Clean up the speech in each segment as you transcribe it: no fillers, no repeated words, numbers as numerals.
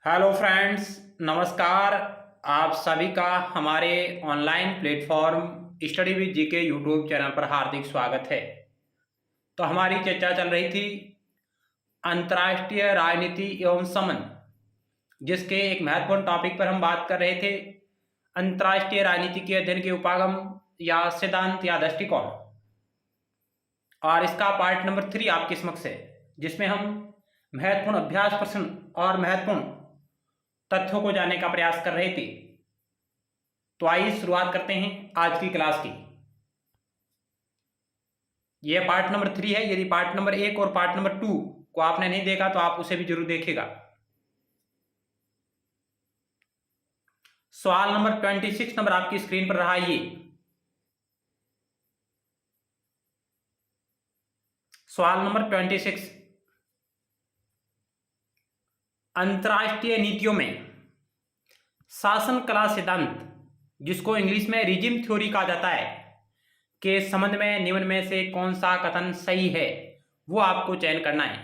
Hello friends, नमस्कार। आप सभी का हमारे online platform study with GK YouTube channel पर हार्दिक स्वागत है। तो हमारी चर्चा चल रही थी अंतर्राष्ट्रीय राजनीति एवं संबंध, जिसके एक महत्वपूर्ण टॉपिक पर हम बात कर रहे थे अंतर्राष्ट्रीय राजनीति के अध्ययन के उपागम या सिद्धांत या दृष्टिकोण। और इसका पार्ट नंबर 3 आपके समक्ष है, जिसमें हम महत्वपूर्ण अभ्यास प्रश्न और महत्वपूर्ण तथ्यों को जानने का प्रयास कर रहे थे। तो आइए शुरुआत करते हैं आज की क्लास की। यह पार्ट नंबर 3 है। यदि पार्ट नंबर 1 और पार्ट नंबर 2 को आपने नहीं देखा तो आप उसे भी जरूर देखिएगा। सवाल नंबर 26 नंबर आपकी स्क्रीन पर रहा। ये सवाल नंबर 26, अंतर्राष्ट्रीय नीतियों में शासन कला सिद्धांत, जिसको इंग्लिश में रिजिम थ्योरी कहा जाता है, के संबंध में निम्न में से कौन सा कथन सही है, वो आपको चयन करना है।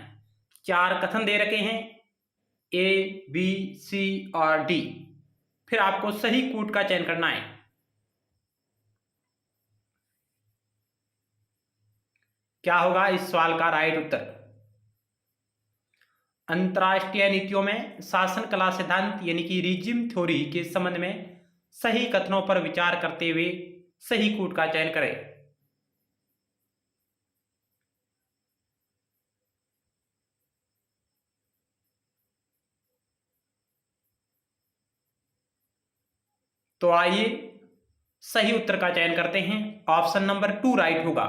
4 कथन दे रखे हैं, ए, बी, सी और डी। फिर आपको सही कूट का चयन करना है। क्या होगा इस सवाल का राइट उत्तर? अंतर्राष्ट्रीय नीतियों में शासन कला सिद्धांत यानी कि रिजिम थ्योरी के संबंध में सही कथनों पर विचार करते हुए सही कूट का चयन करें। तो आइए सही उत्तर का चयन करते हैं। ऑप्शन नंबर 2 राइट होगा,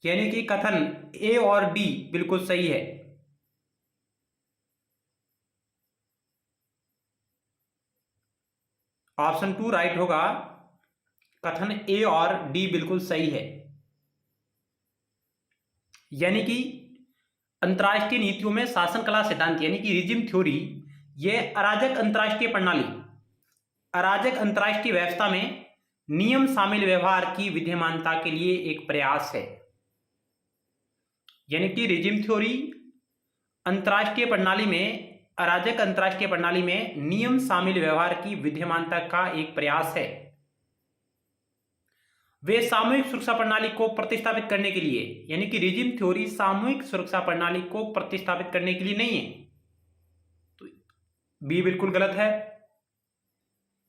यानी कि कथन ए और डी बिल्कुल सही है। ऑप्शन 2 राइट होगा, कथन ए और डी बिल्कुल सही है। यानी कि अंतर्राष्ट्रीय नीतियों में शासन कला सिद्धांत यानी कि रिजिम थ्योरी, यह अराजक अंतर्राष्ट्रीय प्रणाली, अराजक अंतर्राष्ट्रीय व्यवस्था में नियम शामिल व्यवहार की विद्यमानता के लिए एक प्रयास है। यानी कि रिजिम थ्योरी अंतर्राष्ट्रीय प्रणाली में, अराजक अंतर्राष्ट्रीय प्रणाली में नियम शामिल व्यवहार की विद्यमानता का एक प्रयास है। वे सामूहिक सुरक्षा प्रणाली को प्रतिस्थापित करने के लिए, यानी कि रिजिम थ्योरी सामूहिक सुरक्षा प्रणाली को प्रतिस्थापित करने के लिए नहीं है। तो बी बिल्कुल गलत है।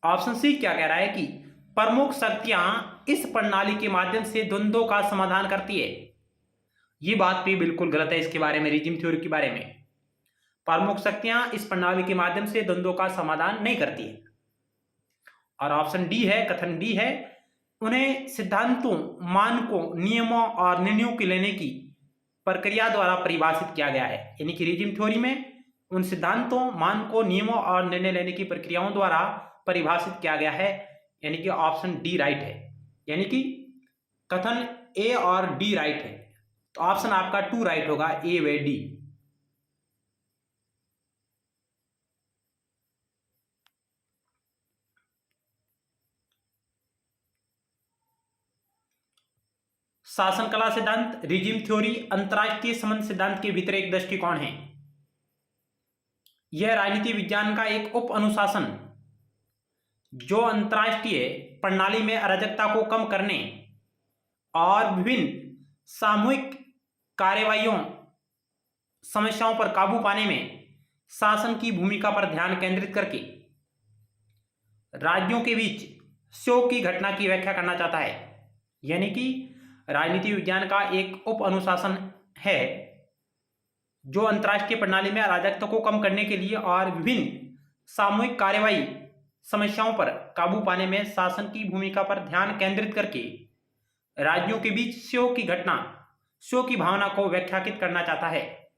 ऑप्शन सी क्या कह रहा है कि प्रमुख शक्तियां इस प्रणाली के माध्यम से द्वंद्वों का समाधान करती है। ये बात भी बिल्कुल गलत है। इसके बारे में, रिजिम थ्योरी के बारे में, प्रमुख शक्तियां इस प्रणाली के माध्यम से द्वंद्वों का समाधान नहीं करती है। और ऑप्शन डी है, कथन डी है, उन्हें सिद्धांतों, मानकों, नियमों और निर्णयों के लेने की प्रक्रिया द्वारा परिभाषित किया गया है। यानी कि रिजिम थ्योरी में उन सिद्धांतों, मानकों, नियमों और निर्णय लेने की प्रक्रियाओं द्वारा परिभाषित किया गया है। यानी कि ऑप्शन डी राइट है। यानी कि कथन ए और डी राइट है। तो ऑप्शन आपका 2 राइट होगा, ए व डी। शासन कला सिद्धांत, रिजिम थ्योरी अंतरराष्ट्रीय संबंध सिद्धांत के भीतर एक दृष्टिकोण है। यह राजनीति विज्ञान का एक उप अनुशासन, जो अंतरराष्ट्रीय प्रणाली में अराजकता को कम करने और विभिन्न सामूहिक कार्यवाहियों, समस्याओं पर काबू पाने में शासन की भूमिका पर ध्यान केंद्रित करके राज्यों के बीच शोक की घटना की व्याख्या करना चाहता है। यानी कि राजनीति विज्ञान का एक उप अनुशासन है, जो अंतरराष्ट्रीय प्रणाली में अराजकता को कम करने के लिए और विभिन्न सामूहिक कार्यवाही समस्याओं पर काबू पाने में शासन की भूमिका पर ध्यान केंद्रित करके राज्यों के बीच शोक की घटना, शोक की भावना को व्याख्यायित करना चाहता है।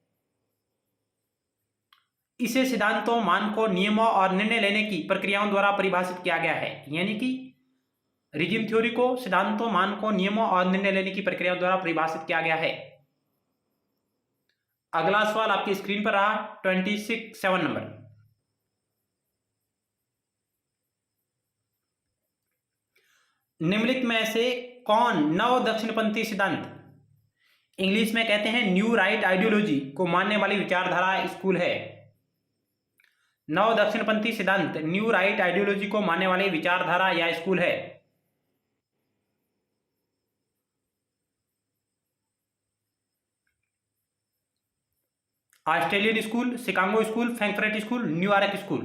इसे सिद्धांतों, मानकों, नियमों और निर्णय लेने की प्रक्रियाओं द्वारा परिभाषित किया गया है। यानी कि रिजिम थ्योरी को सिद्धांतों, मानकों, नियमों और निर्णय लेने की प्रक्रियाओं द्वारा परिभाषित किया गया है। अगला सवाल आपकी स्क्रीन पर रहा, 27 नंबर। निम्नलिखित में से कौन नव दक्षिणपंथी सिद्धांत, इंग्लिश में कहते हैं न्यू राइट आइडियोलॉजी, को मानने वाली विचारधारा स्कूल है? नव दक्षिणपंथी सिद्धांत न्यू राइट आइडियोलॉजी को मानने वाली विचारधारा या स्कूल है? Australian school, Chicago school, Frankfurt school, New York school.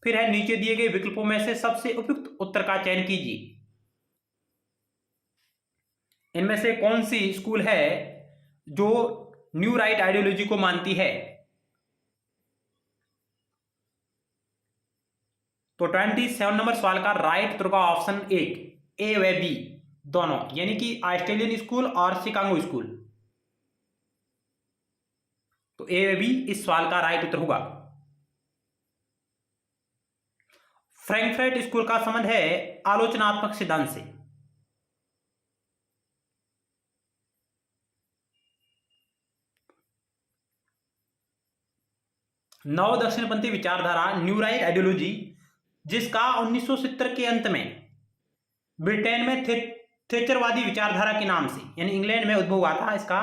फिर है नीचे दिए गए विकल्पों में से सबसे उपयुक्त उत्तर का चयन कीजिए। इनमें से कौन सी स्कूल है जो न्यू राइट आइडियोलॉजी को मानती है? तो 27 नंबर सवाल का राइट उत्तर का ऑप्शन ए व बी दोनों, यानी कि ऑस्ट्रेलियन स्कूल और शिकागो स्कूल। तो ए व बी इस सवाल का राइट उत्तर होगा। फ्रैंकफर्ट स्कूल का संबंध है आलोचनात्मक सिद्धांत से। नव दक्षिणपंथी विचारधारा न्यू राइट आइडियोलॉजी, जिसका 1970 के अंत में ब्रिटेन में थेचरवादी विचारधारा के नाम से, यानी इंग्लैंड में उद्भव हुआ था इसका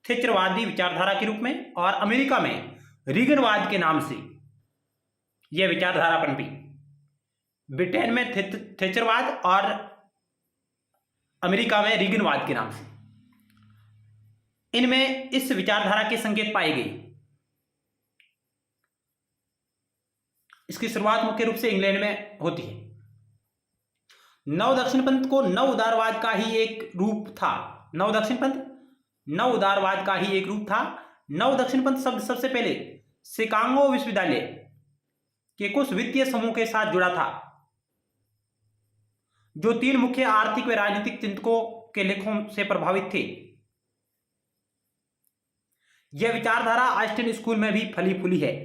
थेचरवादी विचारधारा के रूप में, और अमेरिका में रीगनवाद के नाम से यह विचारधारा पनपी। ब्रिटेन में थेचरवाद और अमेरिका में रीगनवाद के नाम से। इनमें इस विचारधारा के संकेत पाए गए। इसकी शुरुआत मुख्य रूप से इंग्लैंड में होती है। नव दक्षिणपंथ को नव उदारवाद का ही एक रूप था। नव दक्षिणपंथ नव उदारवाद का ही एक रूप था। नव दक्षिणपंथ शब्द सबसे पहले शिकागो विश्वविद्यालय के कुछ वित्तीय समूह के साथ जुड़ा था, जो 3 मुख्य आर्थिक व राजनीतिक चिंतकों के लेखों से प्रभावित थे। यह विचारधारा ऑस्टिन स्कूल में भी फली फूली है।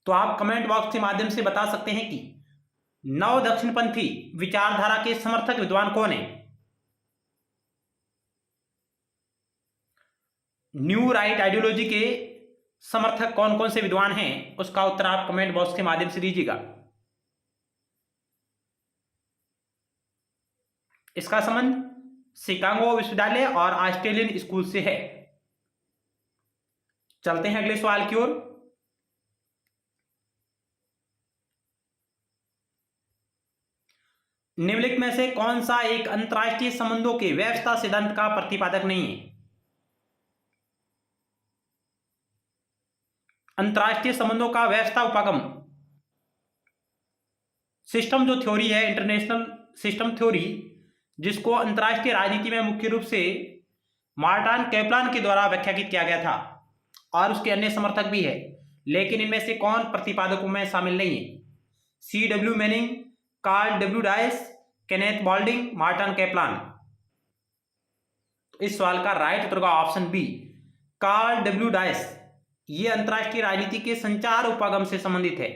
तो आप कमेंट बॉक्स के माध्यम से बता सकते हैं कि नव दक्षिणपंथी विचारधारा के समर्थक विद्वान कौन है? न्यू राइट आइडियोलॉजी के समर्थक कौन कौन से विद्वान हैं, उसका उत्तर आप कमेंट बॉक्स के माध्यम से दीजिएगा। इसका संबंध शिकागो विश्वविद्यालय और ऑस्ट्रेलियन स्कूल से है। चलते हैं अगले सवाल की ओर। निम्नलिखित में से कौन सा एक अंतरराष्ट्रीय संबंधों के व्यवस्था सिद्धांत का प्रतिपादक नहीं है? अंतरराष्ट्रीय संबंधों का व्यवस्था उपागम सिस्टम जो थ्योरी है, इंटरनेशनल सिस्टम थ्योरी, जिसको अंतरराष्ट्रीय राजनीति में मुख्य रूप से मार्टिन कैप्लान के द्वारा व्याख्यायित किया गया था, और उसके अन्य समर्थक भी है, लेकिन इनमें से कौन प्रतिपादकों में शामिल नहीं है? C.W. Manning, Karl W Deutsch, Kenneth Boulding, Martin Kaplan. तो इस सवाल का राइट उत्तर का option B Karl W Deutsch. ये अंतरराष्ट्रीय राजनीति के संचार उपागम से संबंधित है,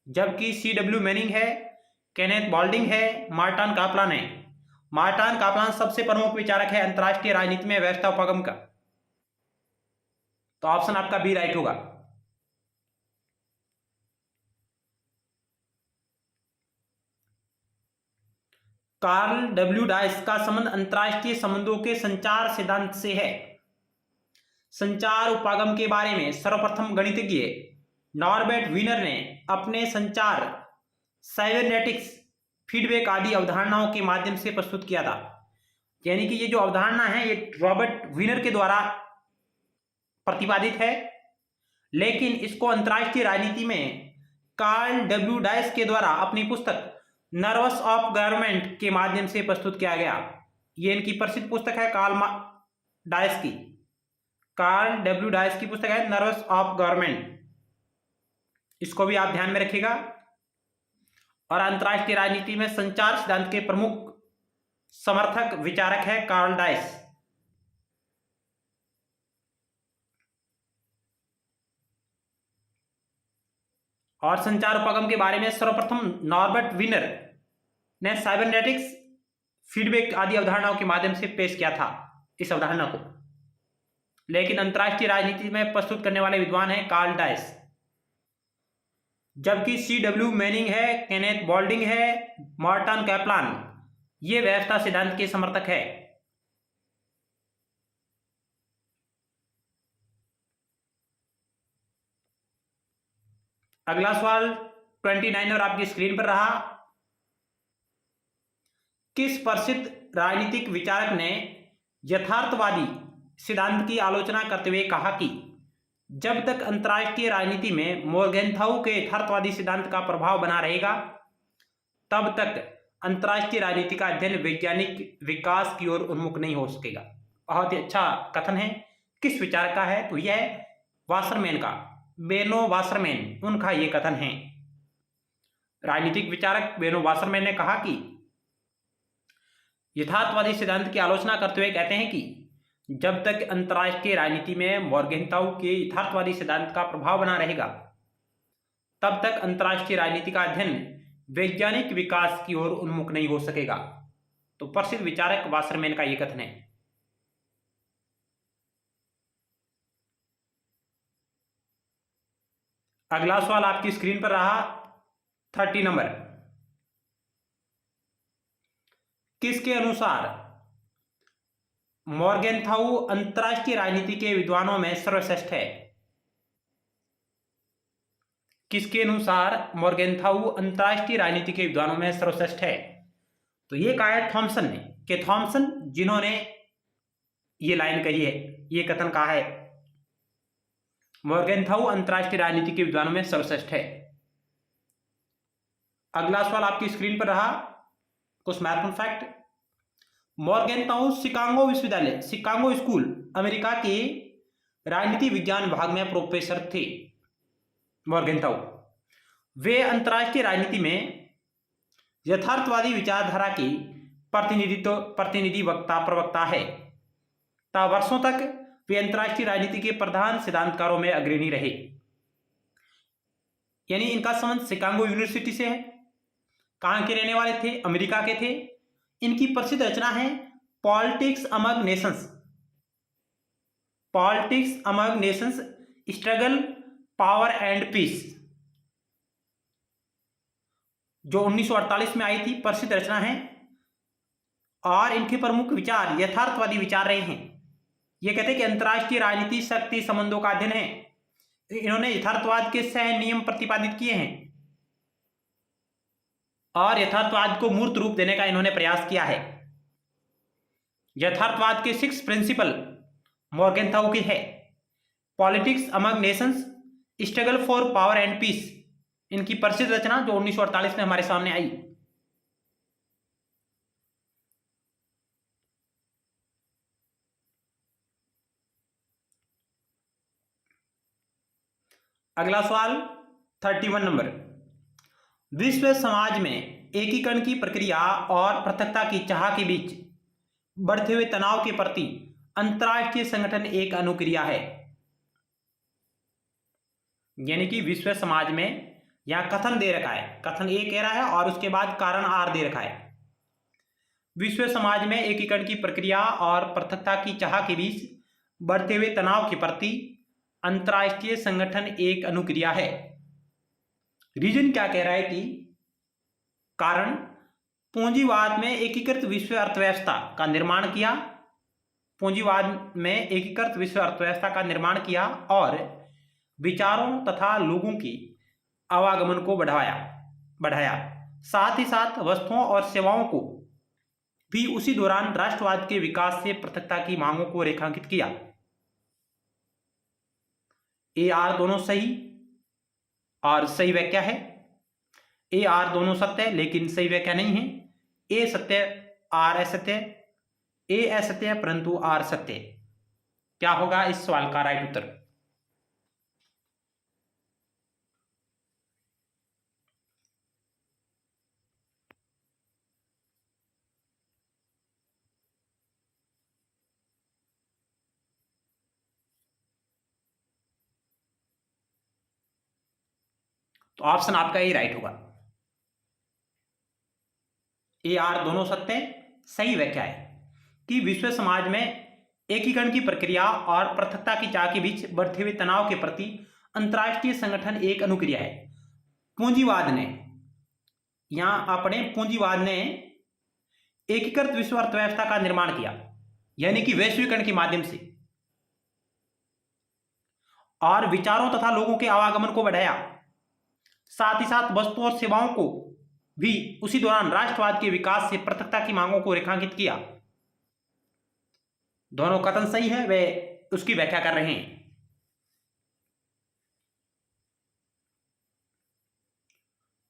जबकि C.W. मैनिंग है, केनेथ बॉल्डिंग है, मार्टिन कैप्लान है। मार्टिन कैप्लान सबसे प्रमुख विचारक है अंतरराष्ट्रीय राजनीति में व्यवस्था उपागम का। तो ऑप्शन आपका बी राइट होगा। कार्ल डब्ल्यू डायस का संबंध अंतरराष्ट्रीय संबंधों के संचार सिद्धांत से है। संचार उपागम के बारे में सर्वप्रथम गणितज्ञ नॉर्बर्ट वीनर ने अपने संचार, साइबरनेटिक्स, फीडबैक आदि अवधारणाओं के माध्यम से प्रस्तुत किया था। यानी कि ये जो अवधारणा है ये रॉबर्ट वीनर के द्वारा प्रतिपादित है, लेकिन इसको अंतरराष्ट्रीय राजनीति में कार्ल डब्ल्यू डायस के द्वारा अपनी पुस्तक नर्वस ऑफ गवर्नमेंट के माध्यम से प्रस्तुत किया गया। ये इनकी प्रसिद्ध पुस्तक है डायस की, कार्ल डब्ल्यू डायस की पुस्तक है नर्वस ऑफ गवर्नमेंट। इसको भी आप ध्यान में रखिएगा। और अंतरराष्ट्रीय राजनीति में संचार सिद्धांत के प्रमुख समर्थक विचारक है कार्ल डायस। और संचार उपागम के बारे में सर्वप्रथम नॉर्बर्ट वीनर ने साइबरनेटिक्स, फीडबैक आदि अवधारणाओं के माध्यम से पेश किया था इस अवधारणा को, लेकिन अंतरराष्ट्रीय राजनीति में प्रस्तुत करने वाले विद्वान हैं कार्ल डायस। जबकि C.W. मैनिंग है, केनेथ बॉल्डिंग है, मार्टिन कैप्लान ये व्यवस्था सिद्धांत के समर्थक है। अगला सवाल 29 और आपकी स्क्रीन पर रहा। किस प्रसिद्ध राजनीतिक विचारक ने यथार्थवादी सिद्धांत की आलोचना करते हुए कहा कि जब तक अंतर्राष्ट्रीय राजनीति में मोर्गेनथाउ के यथार्थवादी सिद्धांत का प्रभाव बना रहेगा, तब तक अंतर्राष्ट्रीय राजनीति का अध्ययन वैज्ञानिक विकास की ओर उन्मुख नहीं हो सकेगा। बहुत ही अच्छा कथन है। किस विचारक का है? तो यह है वासरमैन का, बेनो वासरमैन, उनका यह कथन है। राजनीतिक विचारक बेनो वासरमैन ने कहा कि यथार्थवादी सिद्धांत की आलोचना करते हुए कहते हैं कि जब तक अंतर्राष्ट्रीय राजनीति में मोर्गेनथाउ के यथार्थवादी सिद्धांत का प्रभाव बना रहेगा, तब तक अंतर्राष्ट्रीय राजनीति का अध्ययन वैज्ञानिक विकास की ओर उन्मुख नहीं हो सकेगा। तो प्रसिद्ध विचारक वासरमैन का यह कथन है। अगला सवाल आपकी स्क्रीन पर रहा 30 नंबर। किसके अनुसार मोर्गेनथाउ अंतर्राष्ट्रीय राजनीति के विद्वानों में सर्वश्रेष्ठ है? किसके अनुसार मोर्गेनथाउ अंतर्राष्ट्रीय राजनीति के विद्वानों में सर्वश्रेष्ठ है? तो ये कहा है थॉमसन ने, कि थॉमसन जिन्होंने ये लाइन कही है, ये कथन कहा है मोर्गेनथाउ अंतर्राष्ट्रीय राजनीति के विद्वानों में सर्वश्रेष्ठ है। अगला सवाल आपकी स्क्रीन पर रहा, कुछ मैथमेटिकल फैक्ट। मोर्गेनथाउ शिकागो विश्वविद्यालय, शिकागो स्कूल, अमेरिका के राजनीति विज्ञान विभाग में प्रोफेसर थे मोर्गेनथाउ। वे अंतर्राष्ट्रीय राजनीति में यथार्थवादी विचारधारा की प्रतिनिधि प्रवक्ता है। तथा वर्षों तक वे अंतर्राष्ट्रीय राजनीति के प्रधान सिद्धांतकारों में अग्रणी रहे। यानी इनका संबंध शिकागो यूनिवर्सिटी से है। कहां के रहने वाले थे? अमेरिका के थे। इनकी प्रसिद्ध रचना है politics among nations, politics among nations, struggle, power and peace, जो 1948 में आई थी। प्रसिद्ध रचना है और इनके प्रमुख विचार यथार्थवादी विचार रहे हैं। ये कहते हैं कि अंतर्राष्ट्रीय राजनीति शक्ति संबंधों का अध्ययन है। इन्होंने यथार्थवाद के सह नियम प्रतिपादित किए हैं और यथार्थवाद को मूर्त रूप देने का इन्होंने प्रयास किया है। यथार्थवाद के 6 प्रिंसिपल मोर्गेनथाउ के है। Politics among nations, struggle for power and peace, इनकी प्रसिद्ध रचना जो 1948 में हमारे सामने आई। अगला सवाल 31 नंबर। विश्व समाज में एकीकरण की प्रक्रिया और पृथकता की चाह के बीच बढ़ते हुए तनाव के प्रति अंतर्राष्ट्रीय संगठन एक अनुक्रिया है। यानी कि विश्व समाज में, यहां कथन दे रखा है, कथन ए कह रहा है और उसके बाद कारण आर दे रखा है। विश्व समाज में एकीकरण की प्रक्रिया और पृथकता की चाह के बीच बढ़ते हुए तनाव के प्रति अंतर्राष्ट्रीय संगठन एक अनुक्रिया है। रीजन क्या कह रहा है कि कारण पूंजीवाद में एकीकृत विश्व अर्थव्यवस्था का निर्माण किया, पूंजीवाद में एकीकृत विश्व अर्थव्यवस्था का निर्माण किया और विचारों तथा लोगों की आवागमन को बढ़ाया। साथ ही साथ वस्तुओं और सेवाओं को भी उसी दौरान राष्ट्रवाद के विकास से पृथकता की मांगों को रेखांकित किया। ए आर दोनों सही और सही व्याख्या है। ए आर दोनों सत्य है लेकिन सही व्याख्या नहीं है। ए सत्य, आर असत्य, ए असत्य है परंतु आर सत्य। क्या होगा इस सवाल का राइट उत्तर? तो ऑप्शन आपका ये राइट होगा। ए आर दोनों सत्य, सही व्याख्या है कि विश्व समाज में एकीकरण की प्रक्रिया और पृथकता की चाह के बीच बढ़ते हुए तनाव के प्रति अंतर्राष्ट्रीय संगठन एक अनुक्रिया है। पूंजीवाद ने, यहां अपने पूंजीवाद ने एकीकृत विश्व अर्थव्यवस्था का निर्माण किया, यानी कि वैश्वीकरण के माध्यम से, और विचारों तथा लोगों के आवागमन को बढ़ाया। साथ ही साथ वस्तु और सेवाओं को भी उसी दौरान राष्ट्रवाद के विकास से पृथकता की मांगों को रेखांकित किया। दोनों कथन सही है, वे उसकी व्याख्या कर रहे हैं।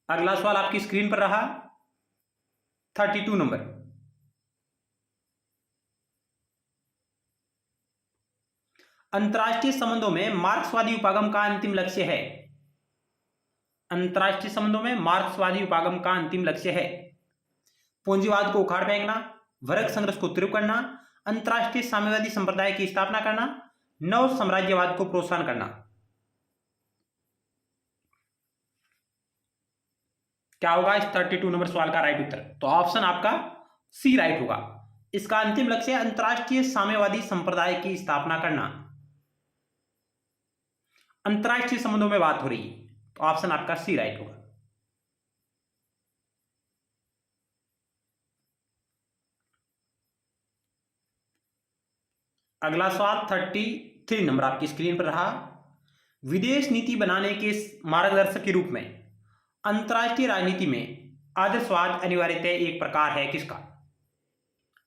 अगला सवाल आपकी स्क्रीन पर रहा 32 नंबर। अंतरराष्ट्रीय संबंधों में मार्क्सवादी उपागम का अंतिम लक्ष्य है। अंतरराष्ट्रीय संबंधों में मार्क्सवादी उपागम का अंतिम लक्ष्य है पूंजीवाद को उखाड़ फेंकना, वर्ग संघर्ष को तीव्र करना, अंतरराष्ट्रीय साम्यवादी संप्रदाय की स्थापना करना, नव साम्राज्यवाद को प्रोत्साहन करना। क्या होगा इस 32 नंबर सवाल का राइट उत्तर? तो ऑप्शन आपका सी राइट होगा। इसका अंतिम लक्ष्य अंतरराष्ट्रीय साम्यवादी संप्रदाय की स्थापना करना। अंतरराष्ट्रीय संबंधों में बात हो रही है, तो ऑप्शन आपका सी राइट होगा। अगला सवाल 33 नंबर आपकी स्क्रीन पर रहा। विदेश नीति बनाने के मार्गदर्शक के रूप में अंतरराष्ट्रीय राजनीति में आदर्शवाद अनिवार्यतः एक प्रकार है किसका?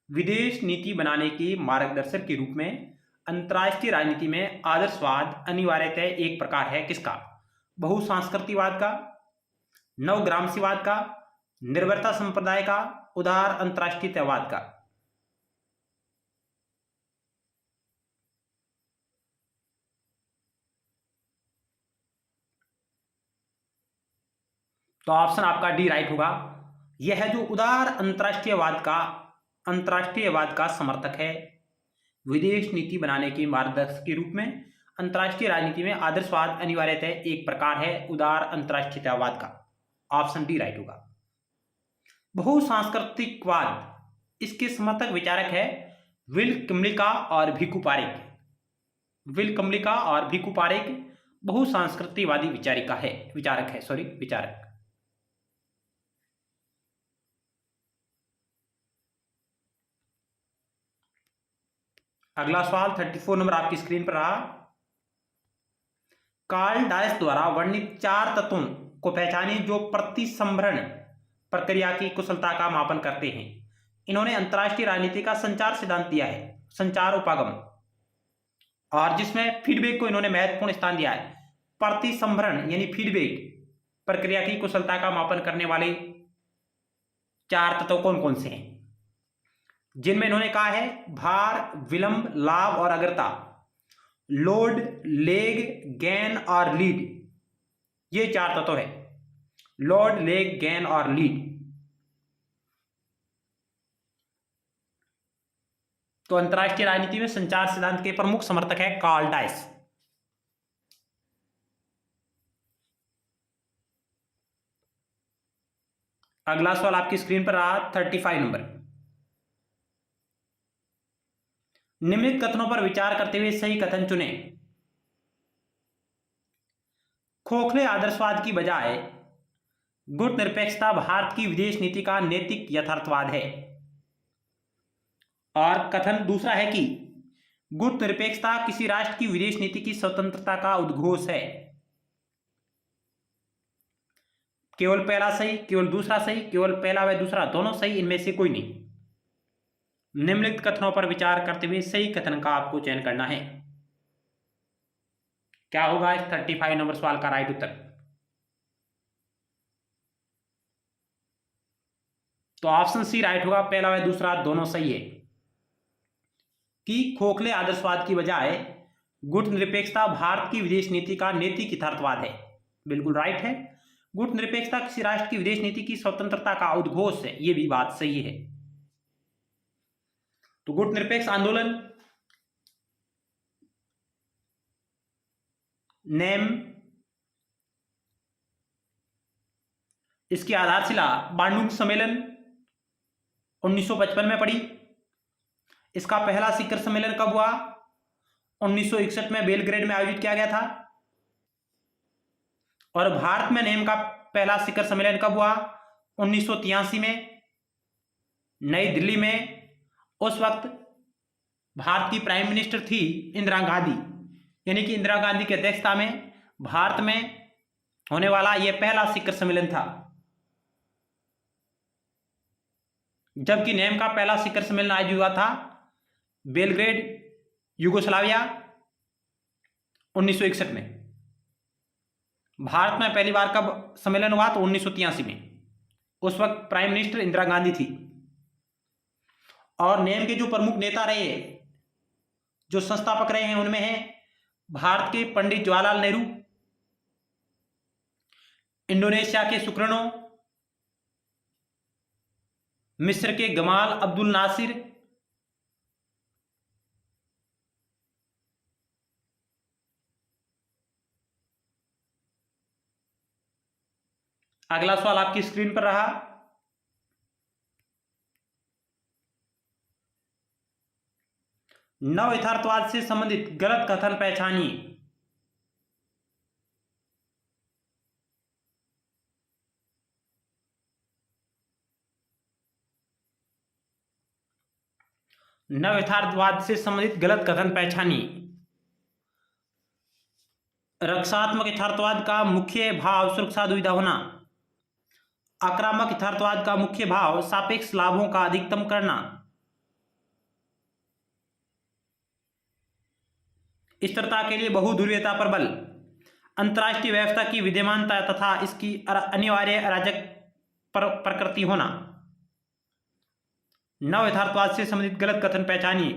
विदेश नीति बनाने के मार्गदर्शक के रूप में अंतरराष्ट्रीय राजनीति में आदर्शवाद अनिवार्यतः एक प्रकार है किसका? बहुसांस्कृतिकवाद का, नवग्रामसीवाद का, निर्भरता संप्रदाय का, उदार अंतरराष्ट्रीयतावाद का। तो ऑप्शन आपका डी राइट होगा। यह है जो उदार अंतरराष्ट्रीयवाद का समर्थक है। विदेश नीति बनाने के मार्गदर्शक के रूप में अंतरराष्ट्रीय राजनीति में आदर्शवाद अनिवार्यतः एक प्रकार है उदार अंतरराष्ट्रीयतावाद का। ऑप्शन डी राइट होगा। बहुसांस्कृतिकवाद, इसके समर्थक विचारक है विल कम्लिका और भिकू पारेख। विल कम्लिका और भिकू पारेख बहुसांस्कृतिकवादी विचारक है। अगला सवाल 34 नंबर आपकी स्क्रीन पर रहा। कार्ल डायस द्वारा वर्णित 4 तत्वों को पहचानें जो प्रतिसंभरण प्रक्रिया की कुशलता का मापन करते हैं। इन्होंने अंतरराष्ट्रीय राजनीति का संचार सिद्धांत दिया है, संचार उपागम, और जिसमें फीडबैक को इन्होंने महत्वपूर्ण स्थान दिया है। प्रतिसंभरण यानी फीडबैक प्रक्रिया की कुशलता का मापन करने वाले 4 तत्व कौन कौन से हैं, जिनमें इन्होंने कहा है भार, विलंब, लाभ और अग्रता, लोड, लेग, गेन और लीड। ये 4 तत्व है, लोड, लेग, गेन और लीड। तो अंतरराष्ट्रीय राजनीति में संचार सिद्धांत के प्रमुख समर्थक है कार्ल डायस। अगला सवाल आपकी स्क्रीन पर रहा 35 नंबर। निम्नलिखित कथनों पर विचार करते हुए सही कथन चुनें। खोखले आदर्शवाद की बजाय गुट निरपेक्षता भारत की विदेश नीति का नैतिक यथार्थवाद है। और कथन दूसरा है कि गुट निरपेक्षता किसी राष्ट्र की विदेश नीति की स्वतंत्रता का उद्घोष है। केवल पहला सही, केवल दूसरा सही, केवल पहला व दूसरा दोनों सही, इनमें से कोई नहीं। निम्नलिखित कथनों पर विचार करते हुए सही कथन का आपको चयन करना है। क्या होगा इस 35 नंबर सवाल का राइट उत्तर? तो ऑप्शन सी राइट होगा, पहला व दूसरा दोनों सही है कि खोखले आदर्शवाद की बजाय गुट निरपेक्षता भारत की विदेश नीति का नैतिक यथार्थवाद है। बिल्कुल राइट है। गुट निरपेक्षता किसी राष्ट्र की विदेश नीति की स्वतंत्रता का उद्घोष है, यह भी बात सही है। तो गुट निरपेक्ष आंदोलन नेम, इसकी आधारशिला बांडुंग सम्मेलन 1955 में पड़ी। इसका पहला शिखर सम्मेलन कब हुआ? 1961 में बेलग्रेड में आयोजित किया गया था। और भारत में नेम का पहला शिखर सम्मेलन कब हुआ? 1983 में नई दिल्ली में। उस वक्त भारत की प्राइम मिनिस्टर थी इंदिरा गांधी, यानी कि इंदिरा गांधी की अध्यक्षता में भारत में होने वाला यह पहला शिखर सम्मेलन था। जबकि नेम का पहला शिखर सम्मेलन आयोजित हुआ था बेलग्रेड, यूगोस्लाविया 1961 में। भारत में पहली बार कब सम्मेलन हुआ? तो 1983 में। उस वक्त प्राइम मिनिस्टर इंदिरा गांधी थी। और नेम के जो प्रमुख नेता रहे, जो संस्थापक रहे हैं, उनमें है भारत के पंडित जवाहरलाल नेहरू, इंडोनेशिया के सुकर्णो, मिस्र के गमाल अब्दुल नासिर, अगला सवाल आपकी स्क्रीन पर रहा। नव यथार्थवाद से संबंधित गलत कथन पहचानिए। नव यथार्थवाद से संबंधित गलत कथन पहचानिए। रक्षात्मक यथार्थवाद का मुख्य भाव सुरक्षा दुविधा होना। आक्रामक यथार्थवाद का मुख्य भाव सापेक्ष लाभों का अधिकतम करना। स्थिरता के लिए बहुध्रुवीयता पर बल। अंतर्राष्ट्रीय व्यवस्था की विद्यमानता तथा इसकी अनिवार्य अराजक प्रकृति होना। नव यथार्थवाद से संबंधित गलत कथन पहचानिए।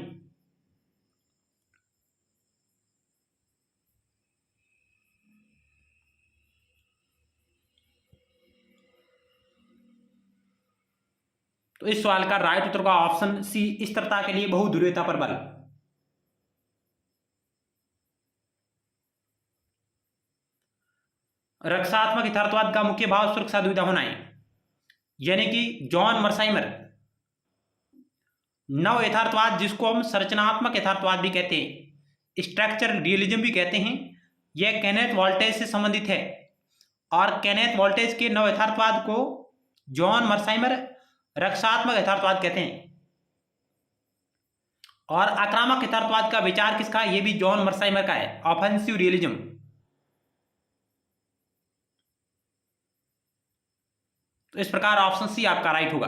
तो इस सवाल का राइट उत्तर का ऑप्शन सी, स्थिरता के लिए बहुध्रुवीयता पर बल। रक्षात्मक यथार्थवाद का मुख्य भाव सुरक्षा दुविधा होना है, यानी कि जॉन मर्साइमर। नव यथार्थवाद, जिसको हम संरचनात्मक यथार्थवाद भी कहते हैं, स्ट्रक्चरल रियलिज्म भी कहते हैं, यह केनेथ वोल्टेज से संबंधित है। और केनेथ वोल्टेज के नव यथार्थवाद को जॉन मर्साइमर रक्षात्मक यथार्थवाद कहते हैं। और आक्रामक यथार्थवाद का विचार किसका? यह भी जॉन मर्साइमर का है, ऑफेंसिव रियलिज्म। तो इस प्रकार ऑप्शन सी आपका राइट होगा।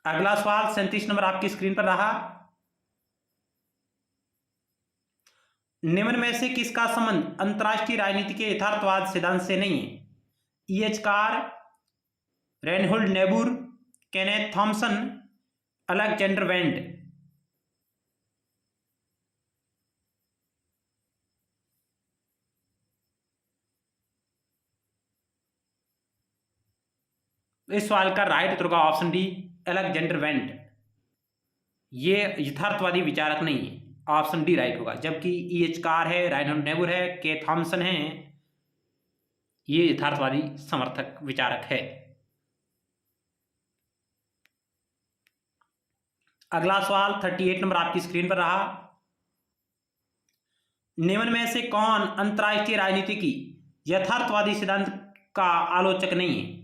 अगला सवाल 37 नंबर आपकी स्क्रीन पर रहा। निम्न में से किसका संबंध अंतरराष्ट्रीय राजनीति के यथार्थवाद सिद्धांत से नहीं है? E.H. Carr, Reinhold Niebuhr, Kenneth Thomson, Alexander Wendt. इस सवाल का राइट उत्तर का ऑप्शन डी, अलेक्जेंडर वेंड। ये यथार्थवादी विचारक नहीं है, ऑप्शन डी राइट होगा। जबकि E.H. कार है, रेनहोल्ड नेबुर है, के थॉमसन है, ये यथार्थवादी समर्थक विचारक है। अगला सवाल 38 नंबर आपकी स्क्रीन पर रहा। निम्न में से कौन अंतरराष्ट्रीय राजनीति की यथार्थवादी सिद्धांत का आलोचक नहीं है?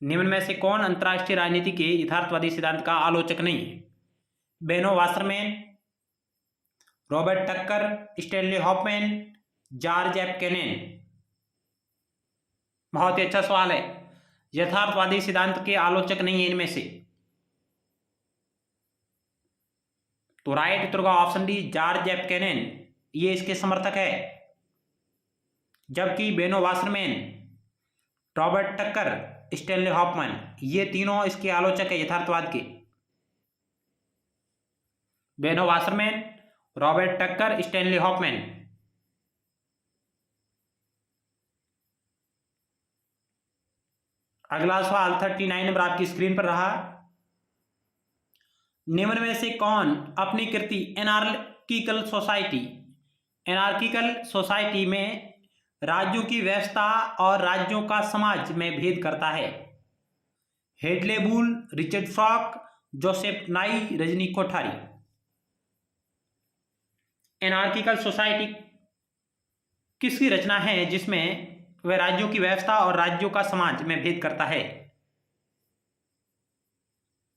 निम्न में से कौन अंतरराष्ट्रीय राजनीति के यथार्थवादी सिद्धांत का आलोचक नहीं है? बेनो वासरमैन, रॉबर्ट टक्कर, स्टैनली हॉफमैन, जॉर्ज एफ केनेन। बहुत ही अच्छा सवाल है। यथार्थवादी सिद्धांत के आलोचक नहीं है इनमें से। तो राइट उत्तर का ऑप्शन डी, जॉर्ज एफ केनेन, ये इसके समर्थक है। जबकि बेनो वासरमैन, रॉबर्ट टक्कर, स्टैनली हॉफमैन, ये तीनों इसके आलोचक है यथार्थवाद के। बेनो वासरमैन, रॉबर्ट टक्कर, स्टैनली हॉफमैन। अगला सवाल 39 नंबर आपकी स्क्रीन पर रहा। निम्न में से कौन अपनी कृति एनार्किकल सोसाइटी में राज्यों की व्यवस्था और राज्यों का समाज में भेद करता है? Hedley Bull, Richard Falk, Joseph Nye, Rajni Kothari. Anarchical society किसकी रचना है जिसमें वह राज्यों की व्यवस्था और राज्यों का समाज में भेद करता है?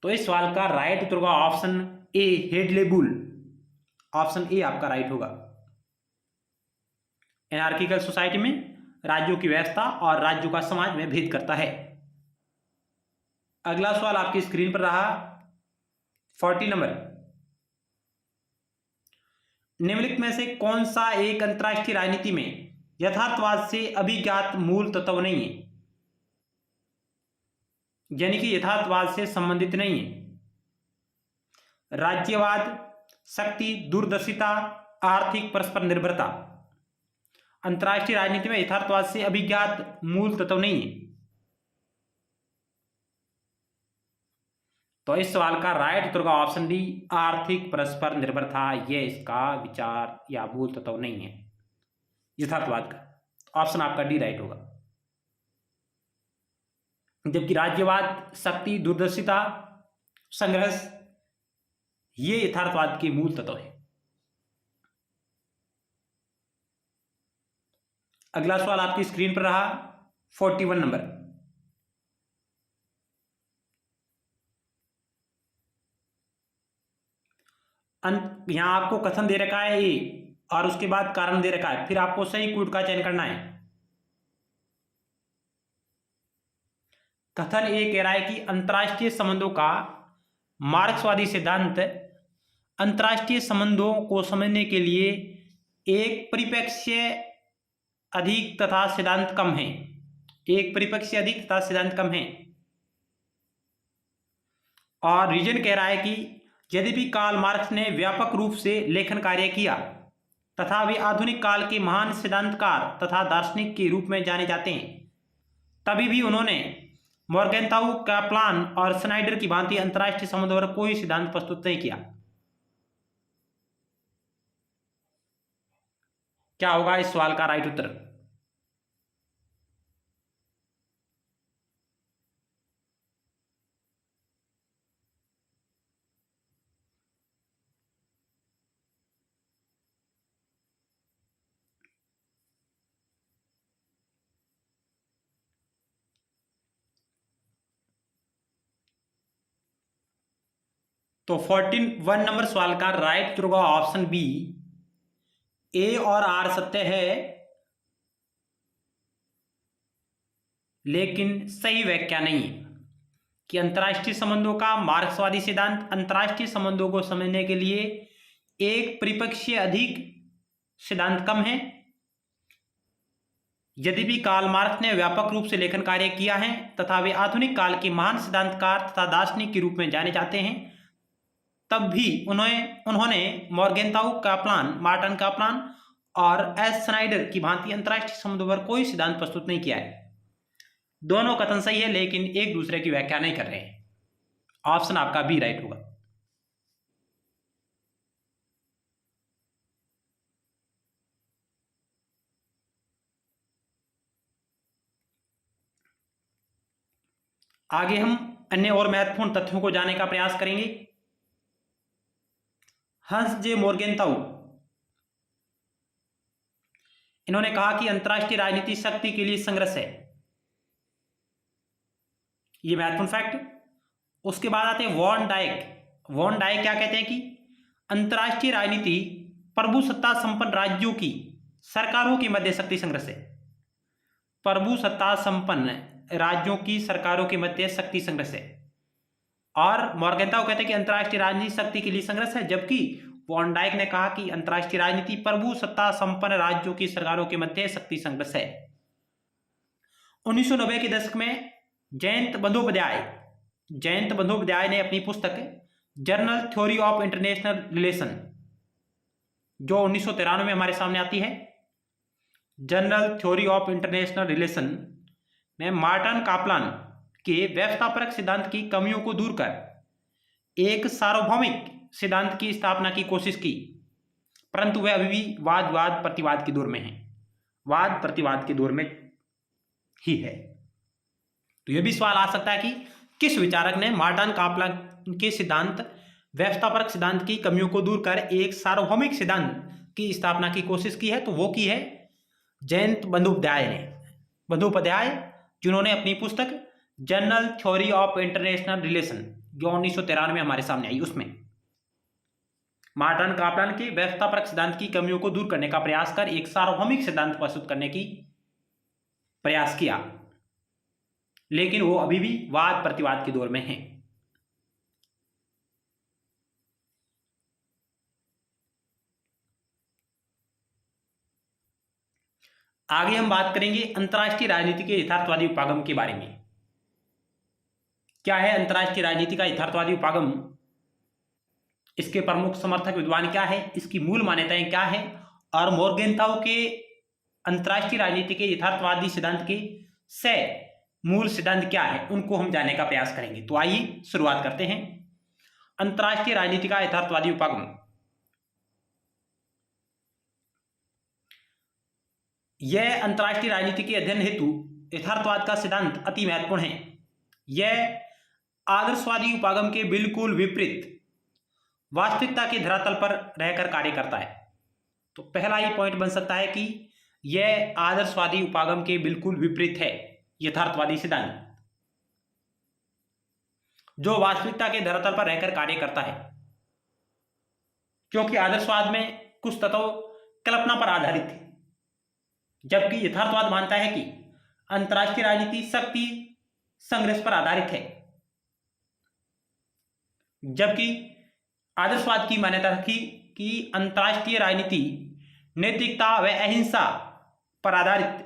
तो इस सवाल का राइट उत्तर होगा option A, Hadlee bull. Option A आपका राइट होगा। एनार्किकल सोसाइटी में राज्यों की व्यवस्था और राज्यों का समाज में भेद करता है। अगला सवाल आपकी स्क्रीन पर रहा 40 नंबर। निम्नलिखित में से कौन सा एक अंतरराष्ट्रीय राजनीति में यथार्थवाद से अभिज्ञात मूल तत्व नहीं है, यानी कि यथार्थवाद से संबंधित नहीं है? राज्यवाद, शक्ति, दूरदर्शिता, आर्थिक परस्पर निर्भरता। अंतरराष्ट्रीय राजनीति में यथार्थवाद से अभिज्ञात मूल तत्व नहीं है। तो इस सवाल का राइट उत्तर होगा ऑप्शन डी, आर्थिक परस्पर निर्भरता। यह इसका विचार या मूल तत्व नहीं है यथार्थवाद का। ऑप्शन आपका डी राइट होगा। जबकि राज्यवाद, शक्ति, दूरदर्शिता, संघर्ष ये यथार्थवाद के मूल तत्व है। अगला सवाल आपकी स्क्रीन पर रहा 41 नंबर। यहां आपको कथन दे रखा है ए और उसके बाद कारण दे रखा है, फिर आपको सही कूट का चयन करना है। कथन ए कह रहा है कि अंतरराष्ट्रीय संबंधों का मार्क्सवादी सिद्धांत अंतरराष्ट्रीय संबंधों को समझने के लिए एक परिप्रेक्ष्य अधिक तथा सिद्धांत कम है। एक परिप्रेक्ष्य अधिक तथा सिद्धांत कम है। और रीजन कह रहा है कि यद्यपि कार्ल मार्क्स ने व्यापक रूप से लेखन कार्य किया तथा वे आधुनिक काल के महान सिद्धांतकार तथा दार्शनिक के रूप में जाने जाते हैं, तभी भी उन्होंने मॉर्गेनथाउ, कैप्लान और स्नाइडर की भांति अंतरराष्ट्रीय संबंधों पर कोई सिद्धांत प्रस्तुत नहीं किया। क्या होगा इस सवाल का राइट उत्तर? तो 41 नंबर सवाल का राइट उत्तर होगा ऑप्शन बी, ए और आर सत्य है लेकिन सही व्याख्या नहीं है। कि अंतरराष्ट्रीय संबंधों का मार्क्सवादी सिद्धांत अंतरराष्ट्रीय संबंधों को समझने के लिए एक परिप्रेक्ष्य अधिक सिद्धांत कम है। यद्यपि कार्ल मार्क्स ने व्यापक रूप से लेखन कार्य किया है तथा वे आधुनिक काल के महान सिद्धांतकार तथा दार्शनिक के रूप में जाने जाते हैं, तब भी उन्होंने मॉर्गेनथाउ, कैप्लान, मार्टिन कैप्लान और एस स्नाइडर की भांति अंतरराष्ट्रीय संबंधों पर कोई सिद्धांत प्रस्तुत नहीं किया है। दोनों कथन सही है लेकिन एक दूसरे की व्याख्या नहीं कर रहे हैं। ऑप्शन आपका बी राइट होगा। आगे हम अन्य और महत्वपूर्ण तथ्यों को जानने का प्रयास करेंगे। हंस जे मॉर्गेनथाउ इन्होंने कहा कि अंतरराष्ट्रीय राजनीति शक्ति के लिए संघर्ष है। ये महत्वपूर्ण फैक्ट। उसके बाद आते हैं वॉन डायक। वॉन डायक क्या कहते हैं कि अंतरराष्ट्रीय राजनीति प्रभुसत्ता संपन्न राज्यों की सरकारों के मध्य शक्ति संघर्ष है। प्रभुसत्ता संपन्न राज्यों की सरकारों के मध्य शक्ति संघर्ष है। और मॉर्गेनथाउ कहते हैं कि अंतरराष्ट्रीय राजनीति शक्ति के लिए संघर्ष है, जबकि वॉन डायक ने कहा कि अंतरराष्ट्रीय राजनीति प्रभुसत्ता संपन्न राज्यों की सरकारों के मध्य शक्ति संघर्ष है। 1990 के दशक में जयंत बंदोपाध्याय ने अपनी पुस्तक journal theory of international relation, जो 1993 में हमारे सामने आती है, journal theory of international relation में मार्टिन कैप्लान के व्यवस्थापरक सिद्धांत की कमियों को दूर कर एक सार्वभौमिक सिद्धांत की स्थापना की कोशिश की, परंतु वह अभी भी वाद प्रतिवाद के दौर में है। वाद प्रतिवाद के दौर में ही है। तो यह भी सवाल आ सकता है कि किस विचारक ने मार्टिन कैप्लान के सिद्धांत व्यवस्थापरक सिद्धांत की कमियों को दूर कर एक सार्वभौमिक सिद्धांत की स्थापना की कोशिश की है? तो वो की है जयंत बंदोपाध्याय, जिन्होंने अपनी पुस्तक journal theory of international relation, जो 1993 हमारे सामने आई, उसमें मार्टन कापलान के व्यवस्थापरक सिद्धांत की कमियों को दूर करने का प्रयास कर एक सार्वभौमिक सिद्धांत प्रस्तुत करने की प्रयास किया, लेकिन वो अभी भी वाद प्रतिवाद के दौर में है। आगे हम बात करेंगे अंतर्राष्ट्रीय राजनीति के यथार्थवादी उपागम के बारे में। क्या है अंतर्राष्ट्रीय राजनीति का यथार्थवादी उपागम, इसके प्रमुख समर्थक विद्वान क्या है, इसकी मूल मान्यताएं क्या है, और मोर्गेंथाउ के अंतर्राष्ट्रीय राजनीति के यथार्थवादी सिद्धांत के 6 मूल सिद्धांत क्या है, उनको हम जानने का प्रयास करेंगे। तो आइए शुरुआत करते हैं। अंतर्राष्ट्रीय राजनीति का यथार्थवादी उपागम। यह अंतर्राष्ट्रीय राजनीति के अध्ययन हेतु यथार्थवाद का सिद्धांत अति महत्वपूर्ण है। यह आदर्शवादी उपागम के बिल्कुल विपरीत वास्तविकता के धरातल पर रहकर कार्य करता है। तो पहला ही पॉइंट बन सकता है कि यह आदर्शवादी उपागम के बिल्कुल विपरीत है यथार्थवादी सिद्धांत, जो वास्तविकता के धरातल पर रहकर कार्य करता है, क्योंकि आदर्शवाद में कुछ तत्व कल्पना पर आधारित है, जबकि यथार्थवाद मानता है कि अंतर्राष्ट्रीय राजनीति शक्ति संघर्ष पर आधारित है। जबकि आदर्शवाद की मान्यता थी कि अंतर्राष्ट्रीय राजनीति नैतिकता व अहिंसा पर आधारित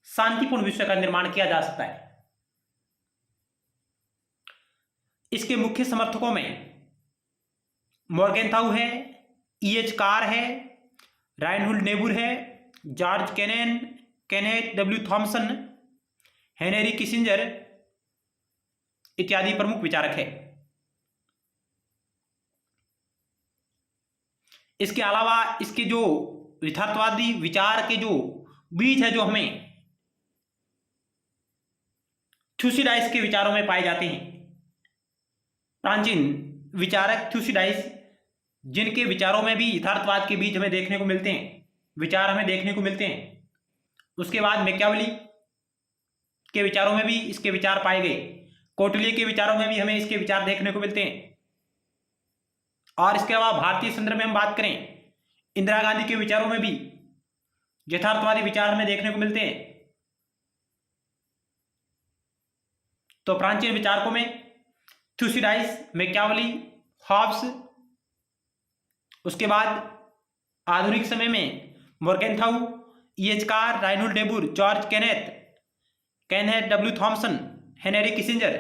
शांतिपूर्ण विश्व का निर्माण किया जा सकता है। इसके मुख्य समर्थकों में मोर्गेंथाउ है, E.H. कार है, राइनहुल्ड नेबुर है, George Kennan, Kenneth W Thompson, Henry Kissinger इत्यादि प्रमुख विचारक है। इसके अलावा इसके जो यथार्थवादी विचार के जो बीज है, जो हमें थ्यूसिडाइस के विचारों में पाए जाते हैं, प्राचीन विचारक थ्यूसिडाइस, जिनके विचारों में भी यथार्थवाद के बीज हमें देखने को मिलते हैं, विचार हमें देखने को मिलते हैं। उसके बाद मैकियावेली के विचारों में भी इसके विचार पाए गए, कौटिल्य के विचारों में भी हमें इसके विचार देखने को मिलते हैं। और इसके अलावा भारतीय संदर्भ में हम बात करें, इंदिरा गांधी के विचारों में भी यथार्थवादी विचार हमें देखने को मिलते हैं। तो प्राचीन विचारकों में थ्यूसिडाइस, मैकियावेली, हॉब्स, उसके बाद आधुनिक समय में Morgenthau, E.H. Carr, Reinhold Niebuhr, George Kenneth W Thompson, Henry Kissinger,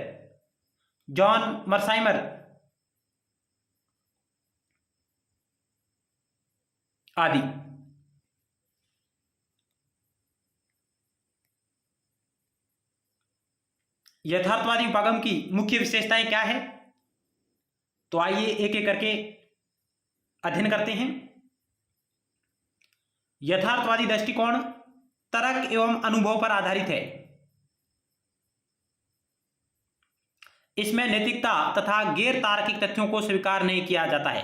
John Mearsheimer आदि। यथार्थवादी उपागम की मुख्य विशेषताएं क्या है, तो आइए एक एक करके अध्ययन करते हैं। यथार्थवादी दृष्टिकोण तर्क एवं अनुभव पर आधारित है। इसमें नैतिकता तथा गैर तार्किक तथ्यों को स्वीकार नहीं किया जाता है।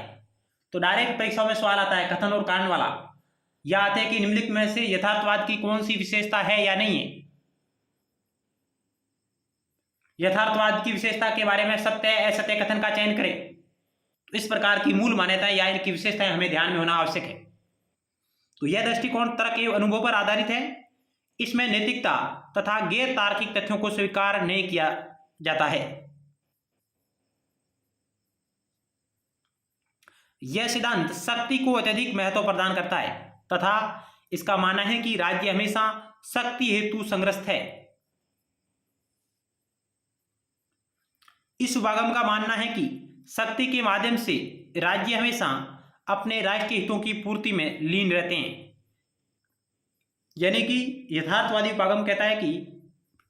तो डायरेक्ट परीक्षा में सवाल आता है कथन और कारण वाला, या आते हैं कि निम्नलिखित में से यथार्थवाद की कौन सी विशेषता है या नहीं है। यथार्थवाद की विशेषता के बारे में सत्य असत्य कथन का चयन करें। तो इस प्रकार की मूल मान्यताएं या इनकी विशेषताएं हमें ध्यान में होना आवश्यक है। तो यह दृष्टिकोण तर्क एवं अनुभव पर आधारित है। इसमें नैतिकता तथा गैर तार्किक तथ्यों को स्वीकार नहीं किया जाता है। यह सिद्धांत शक्ति को अत्यधिक महत्व प्रदान करता है तथा इसका मानना है कि राज्य हमेशा शक्ति हेतु संग्रस्त है। इस उपागम का मानना है कि शक्ति के माध्यम से राज्य हमेशा अपने राष्ट्रीय हितों की पूर्ति में लीन रहते हैं। यानी कि यथार्थवादी उपागम कहता है कि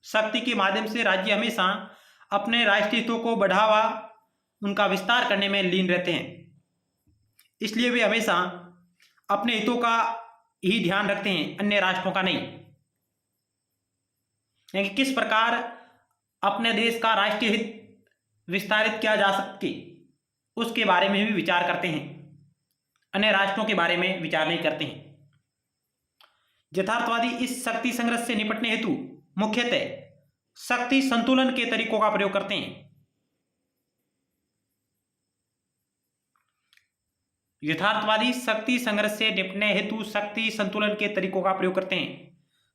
शक्ति के माध्यम से राज्य हमेशा अपने राष्ट्रीय हितों को बढ़ावा, उनका विस्तार करने में लीन रहते हैं। इसलिए वे हमेशा अपने हितों का ही ध्यान रखते हैं, अन्य राष्ट्रों का नहीं। यानी किस प्रकार अपने देश का राष्ट्रीय हित विस्तारित किया जा सके, उसके बारे में भी विचार करते हैं, अन्य राष्ट्रों के बारे में विचार नहीं करते हैं। यथार्थवादी इस शक्ति संघर्ष से निपटने हेतु मुख्यतः शक्ति संतुलन के तरीकों का प्रयोग करते हैं। यथार्थवादी शक्ति संघर्ष से निपटने हेतु शक्ति संतुलन के तरीकों का प्रयोग करते हैं।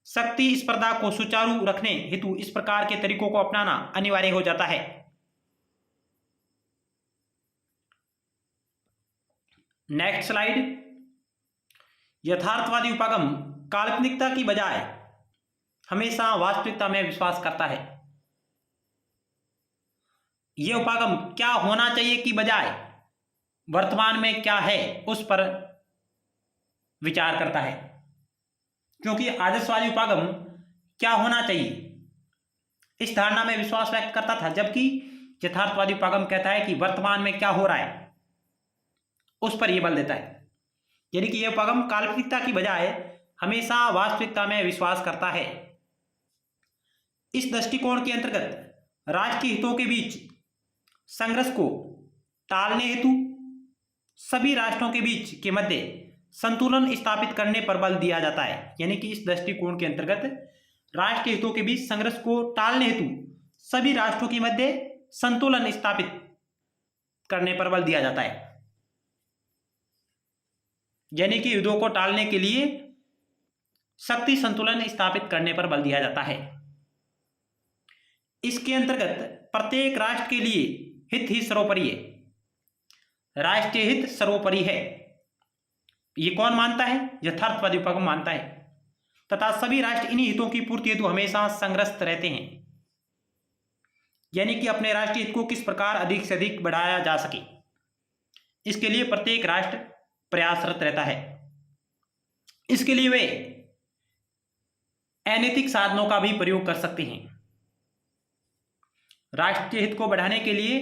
शक्ति स्पर्धा को सुचारू रखने हेतु इस प्रकार के तरीकों को अपनाना अनिवार्य हो जाता है। Next slide. यथार्थवादी उपागम काल्पनिकता की बजाय हमेशा वास्तविकता में विश्वास करता है। यह उपागम क्या होना चाहिए की बजाय वर्तमान में क्या है उस पर विचार करता है, क्योंकि आदर्शवादी उपागम क्या होना चाहिए इस धारणा में विश्वास व्यक्त करता था, जबकि यथार्थवादी उपागम कहता है कि वर्तमान में क्या हो रहा है उस पर यह बल देता है। यानी कि यह उपागम काल्पनिकता की बजाय हमेशा वास्तविकता में विश्वास करता है। इस दृष्टिकोण के अंतर्गत राष्ट्रीय हितों के बीच संघर्ष को टालने हेतु सभी राष्ट्रों के बीच के मध्य संतुलन स्थापित करने पर बल दिया जाता है। यानी कि इस दृष्टिकोण के अंतर्गत राष्ट्रीय हितों के बीच संघर्ष को टालने हेतु सभी राष्ट्रों के मध्य संतुलन स्थापित करने पर बल दिया जाता है। यानी कि युद्धों को टालने के लिए शक्ति संतुलन स्थापित करने पर बल दिया जाता है। इसके अंतर्गत प्रत्येक राष्ट्र के लिए हित ही सर्वोपरि है, राष्ट्रीय हित सर्वोपरि है। ये कौन मानता है? यथार्थवादी उपागम मानता है, तथा सभी राष्ट्र इन्हीं हितों की पूर्ति हेतु हमेशा संग्रस्त रहते हैं। यानी कि अपने राष्ट्रीय हित को किस प्रकार अधिक से अधिक बढ़ाया जा सके, इसके लिए प्रत्येक राष्ट्र प्रयासरत रहता है। इसके लिए वे अनैतिक साधनों का भी प्रयोग कर सकते हैं। राष्ट्रीय हित को बढ़ाने के लिए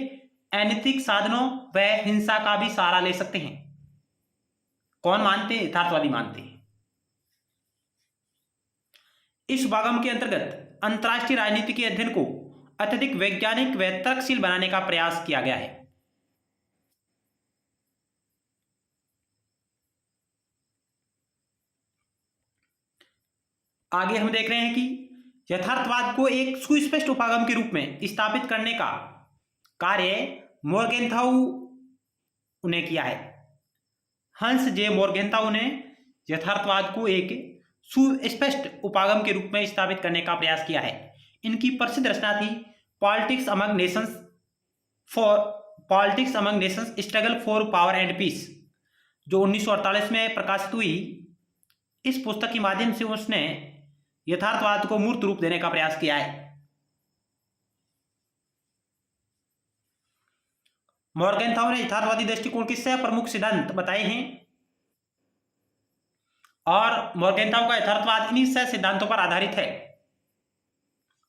अनैतिक साधनों व हिंसा का भी सहारा ले सकते हैं। कौन मानते हैं? यथार्थवादी मानते हैं। इस उपागम के अंतर्गत अंतर्राष्ट्रीय राजनीति के अध्ययन को अत्यधिक वैज्ञानिक व तर्कशील बनाने का प्रयास किया गया है। आगे हम देख रहे हैं कि यथार्थवाद को एक सुस्पष्ट उपागम के रूप में स्थापित करने का कार्य मोर्गेनथाउ ने किया है। हंस जे मोर्गेनथाउ ने यथार्थवाद को एक सुस्पष्ट उपागम के रूप में स्थापित करने का प्रयास किया है। इनकी प्रसिद्ध रचना थी politics among nations struggle for power and peace, जो 1948 में प्रकाशित हुई। इस पुस्तक के माध्यम से उसने यथार्थवाद को मूर्त रूप देने का प्रयास किया है। मोर्गेनथाउ ने यथार्थवादी दृष्टिकोण के 6 प्रमुख सिद्धांत बताए हैं और मोर्गेनथाउ का यथार्थवाद इन्हीं 6 सिद्धांतों पर आधारित है।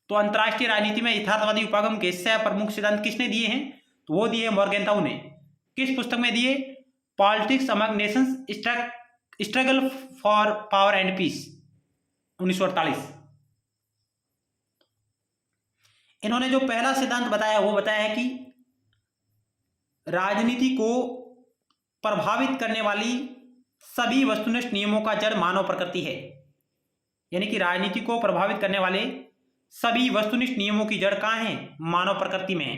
तो अंतर्राष्ट्रीय राजनीति में यथार्थवादी उपागम के 6 प्रमुख सिद्धांत किसने दिए हैं? तो वो दिए मोर्गेनथाउ ने। किस पुस्तक में दिए? Politics among nations struggle for power and peace, 1948। इन्होंने जो पहला सिद्धांत बताया वो बताया है कि राजनीति को प्रभावित करने वाली सभी वस्तुनिष्ठ नियमों का जड़ मानव प्रकृति है। यानी कि राजनीति को प्रभावित करने वाले सभी वस्तुनिष्ठ नियमों की जड़ कहाँ है? मानव प्रकृति में है।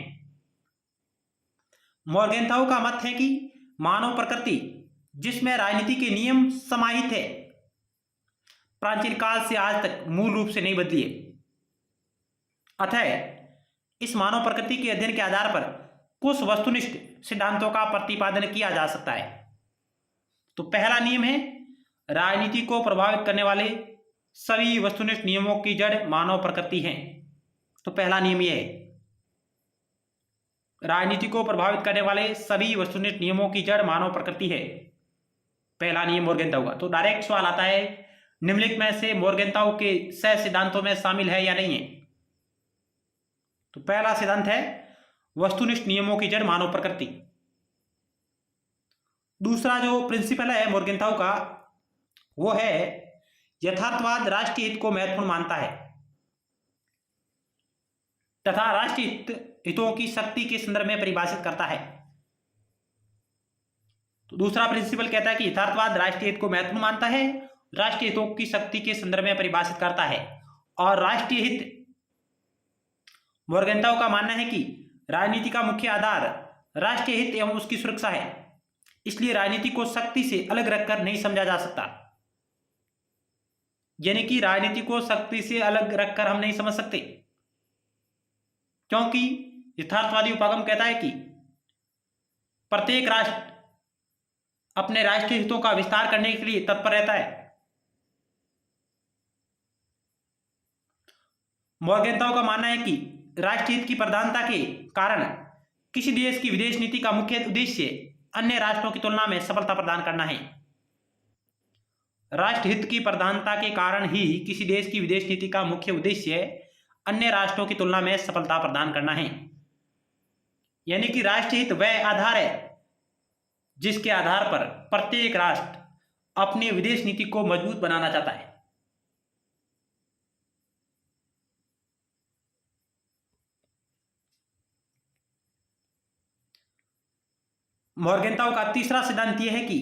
मोर्गेनथाउ का मत है कि मानव प्रकृति जिसमें राजनीति के नियम समाहित है, प्राचीन काल से आज तक मूल रूप से नहीं बदली है। अतः इस मानव प्रकृति के अध्ययन के आधार पर कुछ वस्तुनिष्ठ सिद्धांतों का प्रतिपादन किया जा सकता है। तो पहला नियम है राजनीति को प्रभावित करने वाले सभी वस्तुनिष्ठ नियमों की जड़ मानव प्रकृति है। तो पहला नियम यह है, राजनीति को प्रभावित करने वाले सभी वस्तुनिष्ठ नियमों की जड़ मानव प्रकृति है। पहला नियम मोर्गेनथाउ का। तो डायरेक्ट सवाल आता है, निम्नलिखित में से मोर्गेनथाउ के 6 सिद्धांतों में शामिल है या नहीं है? तो पहला सिद्धांत है वस्तुनिष्ठ नियमों की जड़ मानव प्रकृति। दूसरा जो प्रिंसिपल है मोर्गेनथाउ का वो है यथार्थवाद राष्ट्रीय हित को महत्वपूर्ण मानता है तथा राष्ट्रीय हितों की शक्ति के संदर्भ में परिभाषित करता है। तो दूसरा प्रिंसिपल कहता है कि यथार्थवाद राष्ट्रीय हित को महत्वपूर्ण मानता है, राष्ट्रीय हितों की शक्ति के संदर्भ में परिभाषित करता है। और राष्ट्रीय हित, मोर्गेनथाउ का मानना है कि राजनीति का मुख्य आधार राष्ट्रीय हित एवं उसकी सुरक्षा है। इसलिए राजनीति को शक्ति से अलग रखकर नहीं समझा जा सकता। यानी कि राजनीति को शक्ति से अलग रखकर हम नहीं समझ सकते, क्योंकि यथार्थवादी उपागम कहता है कि प्रत्येक राष्ट्र अपने राष्ट्रीय हितों का विस्तार करने के लिए तत्पर रहता है। मॉर्गेंटाउ का मानना है कि राष्ट्रीय हित की प्रधानता के कारण किसी देश की विदेश नीति का मुख्य उद्देश्य अन्य राष्ट्रों की तुलना में सफलता प्रदान करना है। राष्ट्र हित की प्रधानता के कारण ही किसी देश की विदेश नीति का मुख्य उद्देश्य अन्य राष्ट्रों की तुलना में सफलता प्रदान करना है। यानी कि राष्ट्रीय हित वह आधार है जिसके आधार पर प्रत्येक राष्ट्र अपनी विदेश नीति को मजबूत बनाना चाहता है। मॉर्गेंटाउ का तीसरा सिद्धांत यह है कि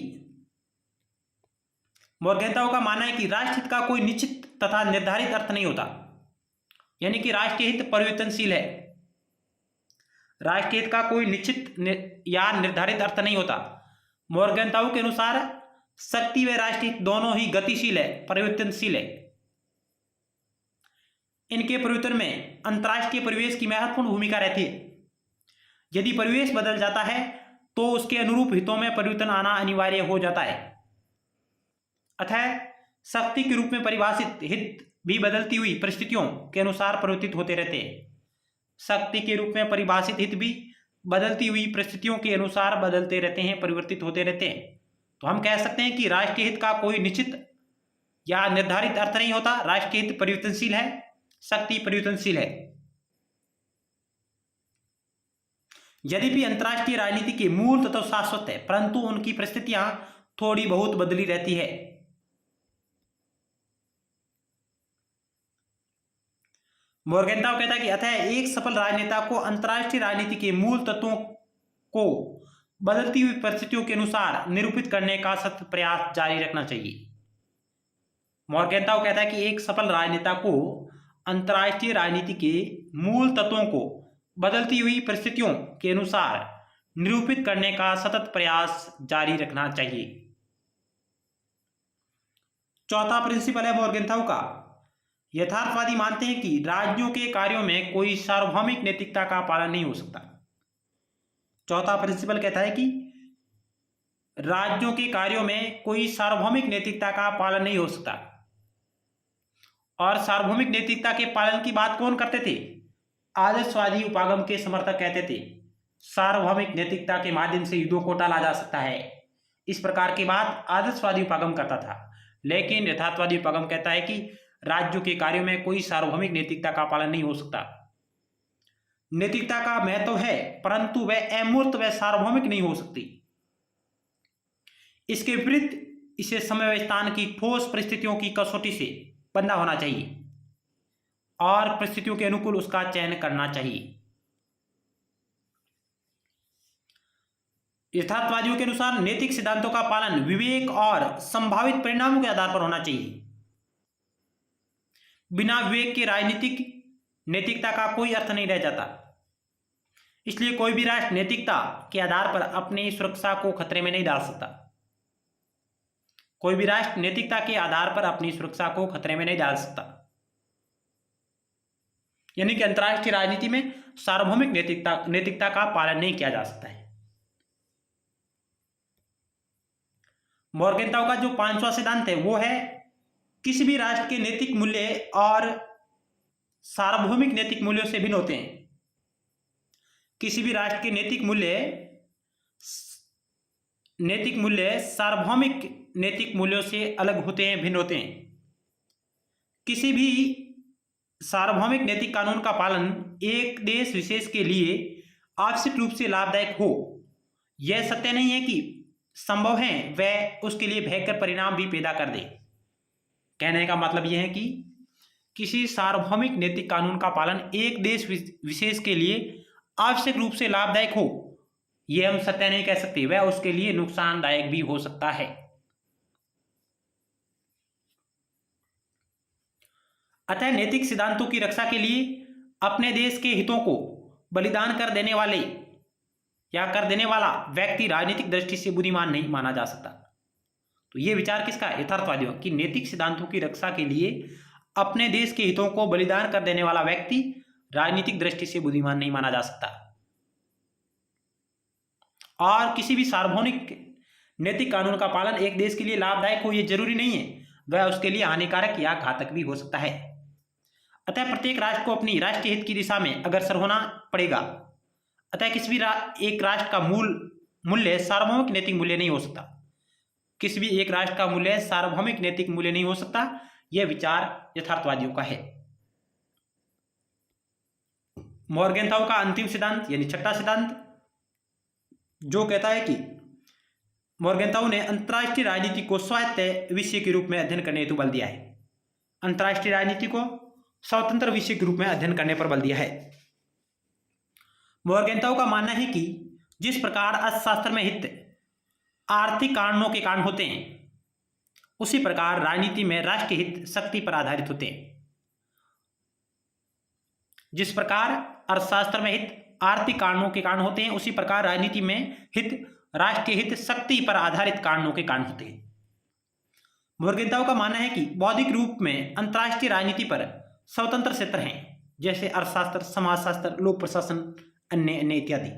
मॉर्गेंटाउ का मानना है कि राष्ट्र हित का कोई निश्चित तथा निर्धारित अर्थ नहीं होता। यानी कि राष्ट्रीय हित परिवर्तनशील है। राष्ट्रीय हित का कोई निश्चित या निर्धारित अर्थ नहीं होता। मॉर्गेंटाउ के अनुसार शक्ति व राष्ट्रीय हित दोनों ही गतिशील है, परिवर्तनशील है। इनके परिवर्तन में अंतर्राष्ट्रीय परिवेश की महत्वपूर्ण भूमिका रहती है। यदि परिवेश बदल जाता है तो उसके अनुरूप हितों में परिवर्तन आना अनिवार्य हो जाता है। अतः शक्ति के रूप में परिभाषित हित भी बदलती हुई परिस्थितियों के अनुसार परिवर्तित होते रहते हैं। शक्ति के रूप में परिभाषित हित भी बदलती हुई परिस्थितियों के अनुसार बदलते रहते हैं, परिवर्तित होते रहते हैं। तो हम कह सकते हैं कि राष्ट्रीय हित का कोई निश्चित या निर्धारित अर्थ नहीं होता। राष्ट्रीय हित परिवर्तनशील है, शक्ति परिवर्तनशील है। यद्यपि अंतर्राष्ट्रीय राजनीति के मूल तत्व शाश्वत है, परंतु उनकी परिस्थितियां थोड़ी बहुत बदली रहती है। मॉर्गेंटाउ कहता है कि अतः एक सफल राजनेता को अंतर्राष्ट्रीय राजनीति के मूल तत्वों को बदलती हुई परिस्थितियों के अनुसार निरूपित करने का सतत प्रयास जारी रखना चाहिए। मॉर्गेंटाउ कहता है कि एक सफल राजनेता को अंतर्राष्ट्रीय राजनीति के मूल तत्वों को बदलती हुई परिस्थितियों के अनुसार निरूपित करने का सतत प्रयास जारी रखना चाहिए। चौथा प्रिंसिपल है मॉर्गेंटाउ का, यथार्थवादी मानते हैं कि राज्यों के कार्यों में कोई सार्वभौमिक नैतिकता का पालन नहीं हो सकता। चौथा प्रिंसिपल कहता है कि राज्यों के कार्यों में कोई सार्वभौमिक नैतिकता का पालन नहीं हो सकता। और सार्वभौमिक नैतिकता के पालन की बात कौन करते थे? आदर्शवादी उपागम के समर्थक कहते थे सार्वभौमिक नैतिकता के माध्यम से युद्धों को टाला जा सकता है। इस प्रकार की बात आदर्शवादी उपागम करता था। लेकिन यथार्थवादी उपागम कहता है कि राज्यों के कार्यों में कोई सार्वभौमिक नैतिकता का पालन नहीं हो सकता। नैतिकता का महत्व है, परंतु वह अमूर्त व सार्वभौमिक नहीं हो सकती। इसके विपरीत इसे समय व स्थान की ठोस परिस्थितियों की कसौटी से बंधा होना चाहिए और परिस्थितियों के अनुकूल उसका चयन करना चाहिए। यथार्थवादियों के अनुसार नैतिक सिद्धांतों का पालन विवेक और संभावित परिणामों के आधार पर होना चाहिए। बिना विवेक के राजनीतिक नैतिकता का कोई अर्थ नहीं रह जाता। इसलिए कोई भी राष्ट्र नैतिकता के आधार पर अपनी सुरक्षा को खतरे में नहीं डाल सकता। कोई भी राष्ट्र नैतिकता के आधार पर अपनी सुरक्षा को खतरे में नहीं डाल सकता। यानी कि अंतर्राष्ट्रीय राजनीति में सार्वभौमिक नैतिकता का पालन नहीं किया जा सकता है। मॉर्गेंटाउ का जो पांचवा सिद्धांत है वो है किसी भी राष्ट्र के नैतिक मूल्य और सार्वभौमिक नैतिक मूल्यों से भिन्न होते हैं। किसी भी राष्ट्र के नैतिक मूल्य सार्वभौमिक नैतिक मूल्यों से अलग होते हैं, भिन्न होते हैं। किसी भी सार्वभौमिक नैतिक कानून का पालन एक देश विशेष के लिए आवश्यक रूप से लाभदायक हो, यह सत्य नहीं है कि संभव है वह उसके लिए भयंकर परिणाम भी पैदा कर दे। कहने का मतलब यह है कि किसी सार्वभौमिक नैतिक कानून का पालन एक देश विशेष के लिए आवश्यक रूप से लाभदायक हो, यह हम सत्य नहीं कह सकते, वह उसके लिए नुकसानदायक भी हो सकता है। अतः नैतिक सिद्धांतों की रक्षा के लिए अपने देश के हितों को बलिदान कर देने वाले या कर देने वाला व्यक्ति राजनीतिक दृष्टि से बुद्धिमान नहीं माना जा सकता। तो ये विचार किसका है? यथार्थवादियों कि नैतिक सिद्धांतों की रक्षा के लिए अपने देश के हितों को बलिदान कर देने वाला व्यक्ति राजनीतिक दृष्टि से बुद्धिमान नहीं माना जा सकता। और किसी भी सार्वभौमिक नैतिक कानून का पालन एक देश के लिए लाभदायक हो यह जरूरी नहीं है, वह उसके लिए हानिकारक या घातक भी हो सकता है। अतः प्रत्येक राष्ट्र को अपनी राष्ट्रीय हित की दिशा में अग्रसर होना पड़ेगा। अतः किसी भी एक राष्ट्र का मूल्य सार्वभौमिक नैतिक मूल्य नहीं हो सकता। किसी भी एक राष्ट्र का मूल्य सार्वभौमिक नैतिक मूल्य नहीं हो सकता। यह विचार यथार्थवादियों का है। मॉर्गेनथाउ का अंतिम सिद्धांत यानी छठा सिद्धांत जो कहता है कि मॉर्गेनथाउ ने अंतर्राष्ट्रीय राजनीति को स्वायत्त विषय के रूप में अध्ययन करने हेतु बल दिया है। अंतर्राष्ट्रीय राजनीति को स्वतंत्र विषय के रूप में अध्ययन करने पर बल दिया है। मॉर्गेनथाउ का मानना है कि जिस प्रकार अर्थशास्त्र में हित आर्थिक कारणों के कारण होते हैं, उसी प्रकार राजनीति में राष्ट्रीय हित शक्ति पर आधारित होते हैं। जिस प्रकार अर्थशास्त्र में हित आर्थिक कारणों के कारण होते हैं, उसी प्रकार राजनीति में हित राष्ट्रीय हित शक्ति पर आधारित कारणों के कारण होते हैं। मॉर्गेनथाउ का मानना है कि बौद्धिक रूप में अंतर्राष्ट्रीय राजनीति पर स्वतंत्र क्षेत्र हैं, जैसे अर्थशास्त्र, समाजशास्त्र, लोक प्रशासन, अन्य इत्यादि।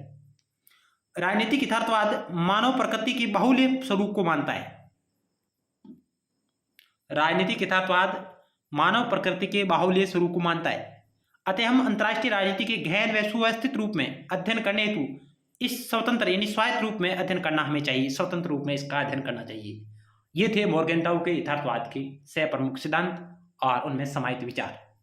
राजनीतिक यथार्थवाद मानव प्रकृति के बाहुल्य स्वरूप को मानता है। राजनीतिक यथार्थवाद मानव प्रकृति के बाहुल्य स्वरूप को मानता है। अतः हम अंतर्राष्ट्रीय राजनीति के गहन व सुव्यवस्थित रूप में अध्ययन करने हेतु इस स्वतंत्र यानी स्वायत्त रूप में अध्ययन करना हमें चाहिए, स्वतंत्र रूप में इसका अध्ययन करना चाहिए। ये थे मॉर्गेनथाउ के यथार्थवाद के 6 प्रमुख सिद्धांत और उनमें समाहित विचार।